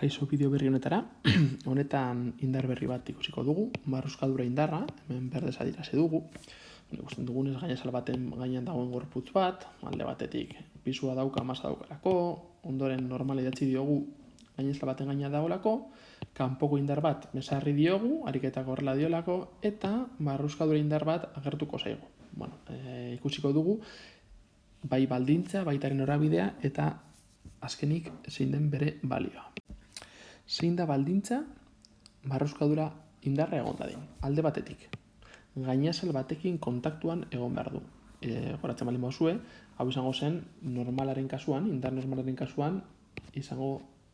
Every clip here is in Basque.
Kaixo bideo berri honetara, honetan indar berri bat ikusiko dugu, marruskadura indarra, hemen berdez adierazi dugu. Ikusten dugunez gainazal baten gainean dagoen gorputz bat, alde batetik pisua dauka, masa daukalako, ondoren normal idatzi diogu gainazal baten gainean dagoelako, kanpoko indar bat mesarri diogu, ariketak horrela diolako, eta marruskadura indar bat agertuko zaigu. Bueno, ikusiko dugu, bai baldintza, baitaren norabidea, eta azkenik zein den bere balioa. Zein da baldintza marruskadura indarra egon dadin. Alde batetik, gainazal batekin kontaktuan egon behar du. Goratzen baldin bauzue, hau izango zen normalaren kasuan, indar normalaren kasuan, izango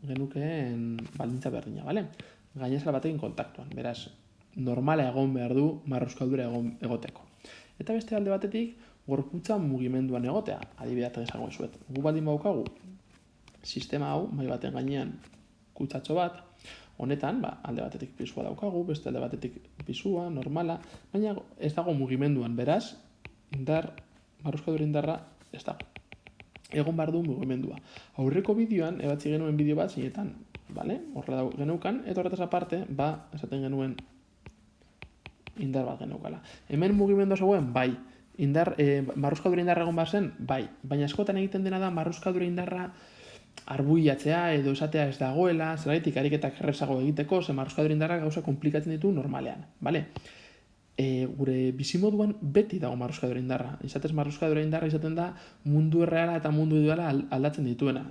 genukeen baldintza berdina, bale? Gainazal batekin kontaktuan, beraz, normala egon behar du marruskadura egoteko. Eta beste alde batetik, gorputza mugimenduan egotea, adibidatzen izango ezuet. Gu baldin baukagu, sistema hau, mai baten gainean, kutsatxo bat, honetan, alde batetik pisua daukagu, beste alde batetik pisua, normala, baina ez dago mugimenduan, beraz, marruskadura indarra ez dago. Egon behar du mugimendua. Aurreko bideoan, ebatzi genuen bideo bat, zinetan, horrela geneukan, eta horretaz aparte, esaten genuen indar bat geneukala. Hemen mugimendua zegoen, bai. Marruskadura indarra egon behar zen, bai. Baina askotan egiten dena da, marruskadura indarra arbuiatzea edo esatea ez dagoela, zergatik ariketak errezago egiteko, ze marruskadura indarra gauza komplikatzen ditu normalean, bale? Gure bizimoduan beti dago marruskadura indarra. Izatez marruskadura indarra izaten da mundu erreala eta mundu ideala aldatzen dituena.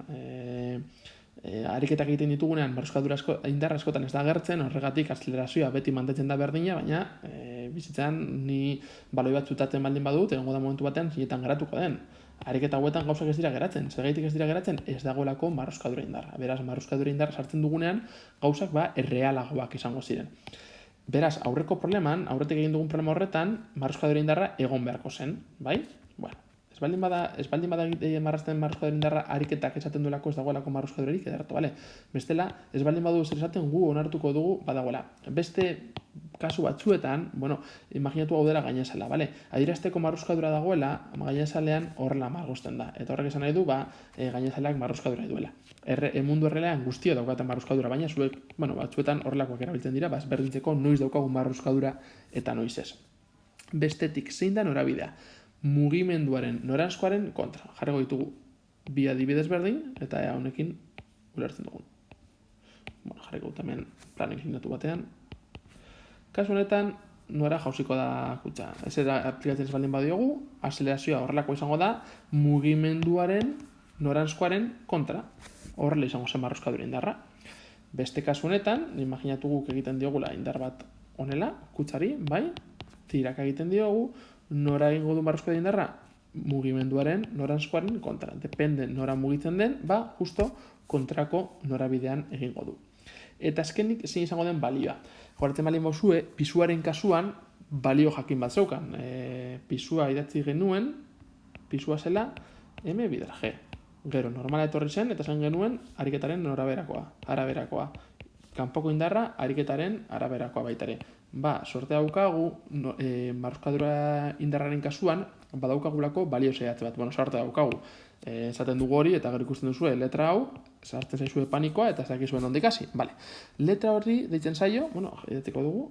Ariketak egiten ditugunean marruskadura indarra askotan ez da agertzen, horregatik azelerazioa beti mantentzen da berdina, baina bizitzan ni baloi bat zutatzen baldin badut, egongo da momentu batean zinetan geratuko den. Ariketa hauetan gauzak ez dira geratzen, zergaitik ez dira geratzen, ez dagoelako marruskadura indarra. Beraz, marruskadura indarra sartzen dugunean, gauzak errealagoak izango ziren. Beraz, aurreko probleman, aurretik egin dugun problema horretan, marruskadura indarra egon beharko zen, bai? Bueno, ez baldin bada marrazten marruskadura indarra ariketak esaten duelako ez dagoelako marruskadurarik edartu, bale? Bestela, ez baldin badu zer esaten gu onartuko dugu badagoela. Beste kasu batzuetan, imaginatu hau dela gainazala, bale? Adierazteko marruskadura dagoela, gainazalean horrela margozten da. Eta horrek esan nahi du, gainazaleak marruskadura duela. Mundu errealean guztio daukaten marruskadura, baina zuek, batzuetan horrelakoak erabiltzen dira, berdintzeko noiz daukagu marruskadura eta noiz ez. Bestetik, zein da norabidea? Mugimenduaren noranzkoaren kontra. Jarriko ditugu bi adibidez berdin, eta honekin ulertzen dugun. Jarriko dut hemen plan inklinatu batean. Kasu honetan, nora jauziko da kutsa. Ez aplikatzen ez baldin badiogu, azelerazioa horrelako izango da, mugimenduaren noranzkoaren kontra. Horrela izango zen marruskadura indarra. Beste kasu honetan, imaginatu guk egiten diogula indar bat honela, kutsari, bai? Tiraka egiten diogu, nora egingo du marruskadura indarra? Mugimenduaren noranzkoaren kontra. Depende nora mugitzen den, justo kontrako norabidean egingo du. Eta azkenik zein izango den balioa. Goratzen baldin bauzue, pisuaren kasuan balio jakin bat zeukan. Pisua idatzi genuen, pisua zela M bider G. Gero, normala etorri zen, eta zen genuen ariketaren araberakoa. Kanpoko indarra ariketaren araberakoa baitare. Sorte daukagu, marruskadura indarraren kasuan, badaukagulako balio zehatz bat. Sorte daukagu. Esaten dugu hori, eta gero ikusten duzue letra hau, sartzen zaizue panikoa, eta ez dakizuen ondik hasi. Letra horri deitzen zaio, idatziko dugu,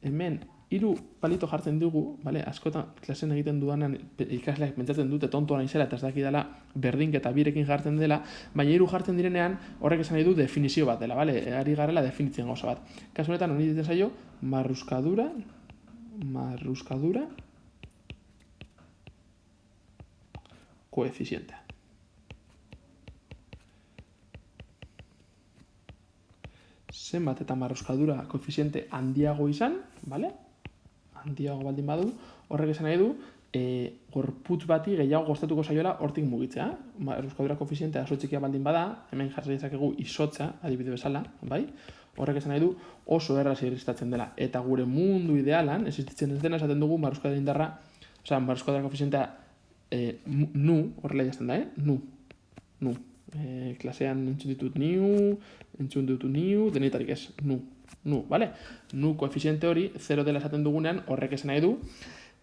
hemen 3 palito jartzen dugu, askotan klasen egiten dudanan ikasleak pentsatzen dute tontoa naizela eta ez dakidala berdinketa 2rekin jartzen dela, baina 3 jartzen direnean horrek esan nahi du definizio bat dela, ari garela definitzen gauza bat. Kasu honetan hori deitzen zaio marruskadura koefizientea. Zenbat eta marruskadura koefiziente handiago izan, handiago baldin badu, horrek esan nahi du, gorputz bati gehiago gustatuko zaiola hortik mugitzea. Marruskadura koefizientea oso txikia baldin bada, hemen jarri dezakegu izotza, adibide bezala, horrek esan nahi du oso erraz irristatzen dela. Eta gure mundu idealan, existitzen ez dena, esaten dugu marruskadura indarra, marruskadura koefizientea nu, horrela jazten da, nu. Klasean entzun ditut niu, denetarik ez, nu, bale? Nu koefiziente hori, 0 dela esaten dugunean, horrek esan nahi du,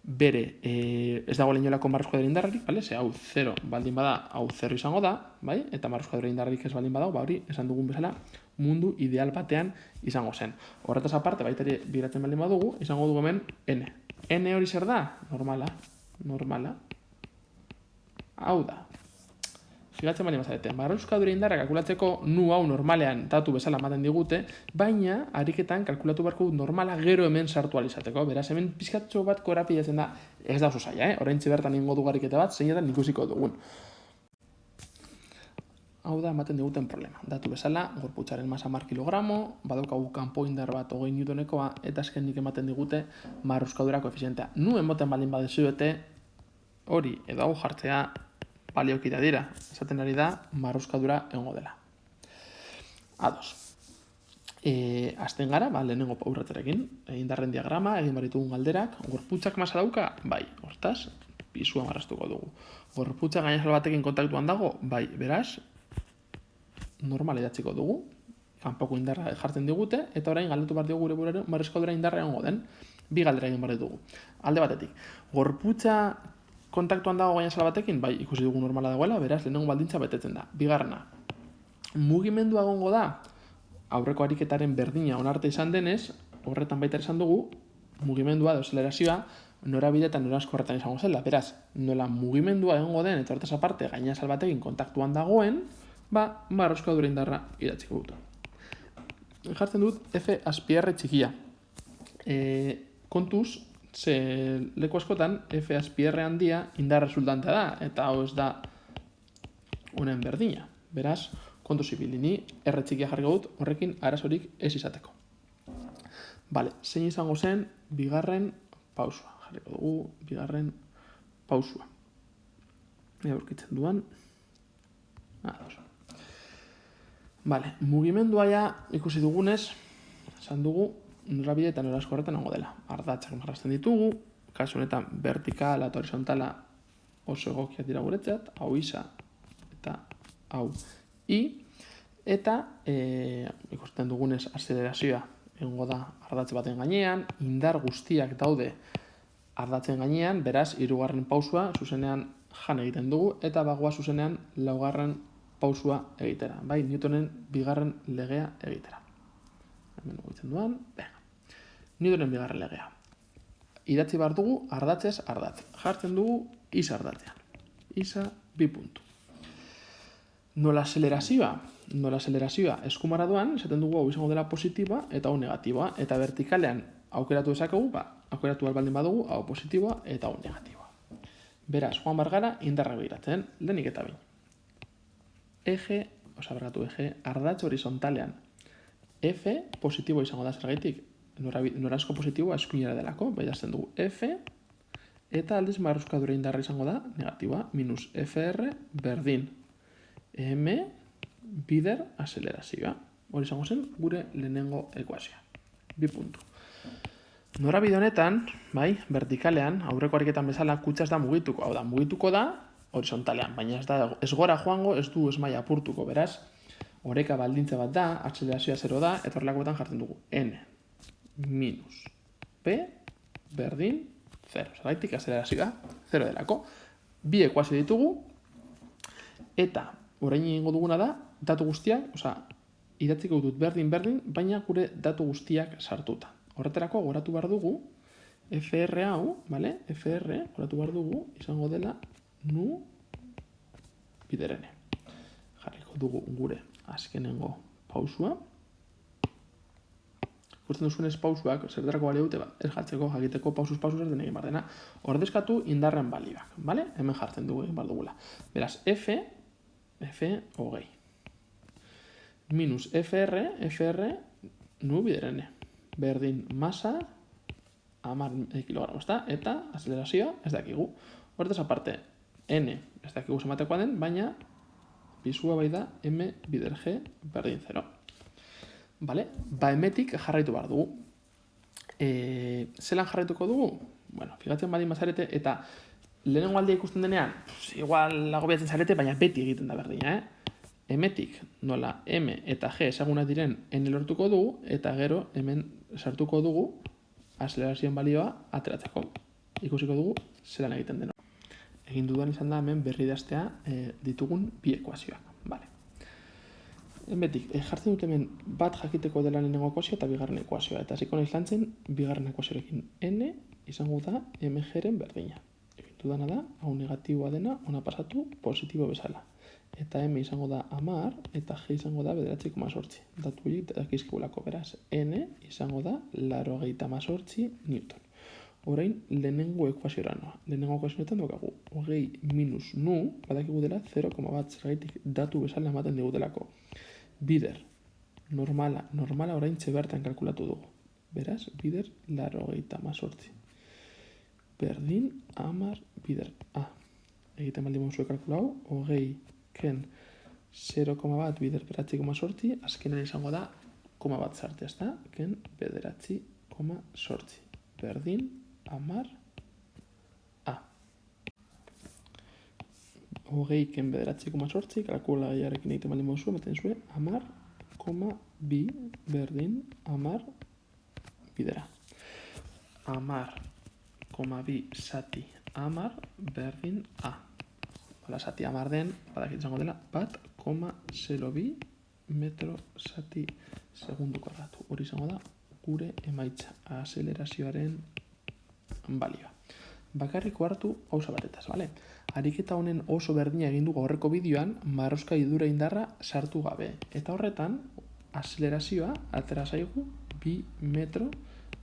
bere ez dago inolako marruz kuadro indarrarik, bale? Ze hau 0 baldin bada, hau 0 izango da, bai? Eta marruz kuadro indarrarik ez baldin badago, ba hori, esan dugun bezala, mundu ideal batean izango zen. Horretaz aparte, baita ere biratzen baldin badugu, izango dugu hemen n. N hori zer da? Normala. Hau da. Figatzen baldin bazarete, marruz kuadro indarra kalkulatzeko nu hau normalean datu bezala ematen digute, baina ariketan kalkulatu beharko dut normala gero hemen sartu alizateko. Beraz, hemen pizkatxo bat korapilatzen da, ez da oso zaila, Oraintxe bertan ingo dugu ariketa bat, zeinetan ikusiko dugun. Hau da, ematen diguten problema. Datu bezala, gorputzaren masa 10 kilogramo, badaukagu kanpo indar bat 20 newtonekoa, eta azkenik ematen digute marruz kuadro koefizientea. Nu emoten baldin badezuete, hori edo hau jartzea baliokita dira. Esaten ari da, marruzkadura egongo dela. Ados. Azten gara, lehenengo urratzerekin, indarren diagrama, egin baritugun galderak, gorputzak masa dauka? Bai, hortaz, pisua marraztuko dugu. Gorputza gainazal batekin kontaktuan dago? Bai, beraz, normal idatziko dugu, kanpoko indarra jartzen digute, eta orain galdetu behar dugu gure buruari marruzkadura indarra egongo den, bi galdera egin behar dugu. Alde batetik, gorputza kontaktuan dago gainazala batekin, bai, ikusi dugu normala dagoela, beraz, lehenengo baldintza betetzen da. Bigarrena, mugimendua egongo da, aurreko ariketaren berdina onarte izan denez, horretan baita esan dugu, mugimendua edo azelerazioa norabide eta noranzko horretan izango zela. Beraz, nola mugimendua egongo den, eta horretaz aparte, gainazal batekin kontaktuan dagoen, marruz kuadro indarra idatziko dut. Jartzen dut F azpierre txikia. Kontuz, ze leku askotan F azpierre handia indar resultantea da, eta hau ez da honen berdina. Beraz, kontuz ibilini, R txikia jarriko dut, horrekin arazorik ez izateko. Bale, zein izango zen bigarren pausua. Jarriko dugu bigarren pausua. Ea aurkitzen duan. Bale, mugimendua ja ikusi dugunez, esan dugu, norabide eta noranzko horretan egongo dela. Ardatzak marrazten ditugu, kasu honetan vertikala eta horizontala oso egokiak dira guretzat, hau isa eta hau i, eta ikusten dugunez azelerazioa egongo da ardatz baten gainean, indar guztiak daude ardatzen gainean, beraz, hirugarren pausua zuzenean jan egiten dugu, eta bagoa zuzenean laugarren pausua egitera. Bai, Newtonen bigarren legea egitera. Hemen mugitzen duan, Newtonen bigarren legea. Idatzi behar dugu ardatzez ardatz. Jartzen dugu isa ardatzean. Isa bi puntu. Nola azelerazioa eskumara duan, esaten dugu hau izango dela positiboa eta hau negatiboa. Eta vertikalean aukeratu dezakegu, aukeratu baldin badugu hau positiboa eta hau negatiboa. Beraz, joan bar gara indarra begiratzen, lehenik eta behin. Eje, ardatz horizontalean. F positibo izango da zergaitik. Noranzko positiboa eskuinera delako, behazten dugu F, eta aldiz marruzkadura indarra izango da negatiboa, minus FR berdin. M bider azelerazioa. Hori izango zen gure lehenengo ekuazioa. Bi puntu. Norabide honetan, bai, vertikalean, aurreko ariketan bezala kutsa ez da mugituko. Hau da, mugituko da horizontalean, baina ez gora joango, ez du ez maila apurtuko, beraz, oreka baldintza bat da, azelerazioa 0 da, eta horrelakoetan jartzen dugu N minus P berdin 0. Zergaitik azelerazioa 0 delako. Bi ekuazio ditugu, eta orain egingo duguna da, datu guztiak, idatziko dut berdin, baina gure datu guztiak sartuta. Horretarako goratu behar dugu, FR hau, vale? FR, goratu behar dugu, izango dela nu biderene. Jarriko dugu gure azkenengo pausua. Ikusten duzunez pausuak, zertarako balio dute, ez jartzeko, jakiteko pausuz ez den egin behar dena. Ordezkatu indarren balioak, vale? Hemen jartzen dugu egin behar dugula. Beraz, F hogei. Minus FR nu biderene. Berdin masa, 10 kilogramo, eta azelerazioa ez dakigu. Hortaz aparte, N ez dakigu zematekoa den, baina pisua bai da M bider G berdin 0. Vale? Hemetik jarraitu behar dugu. Zelan jarraituko dugu? Bueno, figatzen baldin bazarete, eta lehenengo aldia ikusten denean, igual agobiatzen zarete, baina beti egiten da berdina, Hemetik nola M eta G ezagunak diren N lortuko dugu, eta gero hemen sartuko dugu azelerazioen balioa ateratzeko. ikusiko dugu zelan egiten den. Egin dudan izan da hemen berri idaztea ditugun bi ekuazioak. Vale. Betik, jartzen dut hemen bat jakiteko dela lehenengo ekuazioa eta bigarren ekuazioa. Eta hasiko naiz lantzen bigarren ekuazioarekin. N izango da mgren berdina. Egin dudana da, hau negatiboa dena, ona pasatu positibo bezala. Eta m izango da 10 eta g izango da 9,8. Datu horiek dakizkigulako, beraz. N izango da 98 newton. Orain, lehenengo ekuaziora noa. Lehenengo ekuazioetan dukagu, hogei minus nu, badakigu dela 0,1 zergaitik datu bezala ematen digutelako. Bider, normala orain bertan kalkulatu dugu. Beraz, bider 98. Berdin, 10 bider A. Egiten baldin mozue kalkulau, hogei ken 0,1 bider 9,8, azkenan izango da, koma bat zarte, ezta? Ken 9,8. Berdin, 10 A. Hogei ken 9,8, kalkula gaiarekin egiten baldin mozu, ematen zuen, 10,2 berdin 10 bidera. 10,2 zati 10 berdin A. Hala, zati 10 den, badakit izango dela, 1,02 metro zati segundu karratu. Hori izango da, gure emaitza, azelerazioaren balioa. Bakarrik hartu gauza batetaz, bale? Ariketa honen oso berdina egin dugu aurreko bideoan, marroska idura indarra sartu gabe. Eta horretan, azelerazioa atera zaigu 2 metro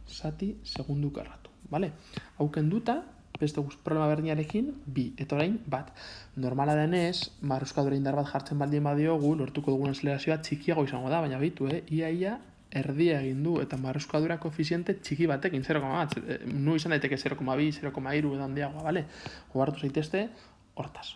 zati segundu karratu, bale? Hau kenduta, beste problema berdinarekin, 2, eta orain, bat. Normala denez, marroskadura indar bat jartzen baldin badiogu, lortuko dugun azelerazioa txikiago izango da, baina bitu, ia erdia egin du, eta marroskadura koefiziente txiki batekin, 0,1, nu izan daiteke 0,2, 0,3 edo handiagoa, bale? Ohartu zaitezte, hortaz.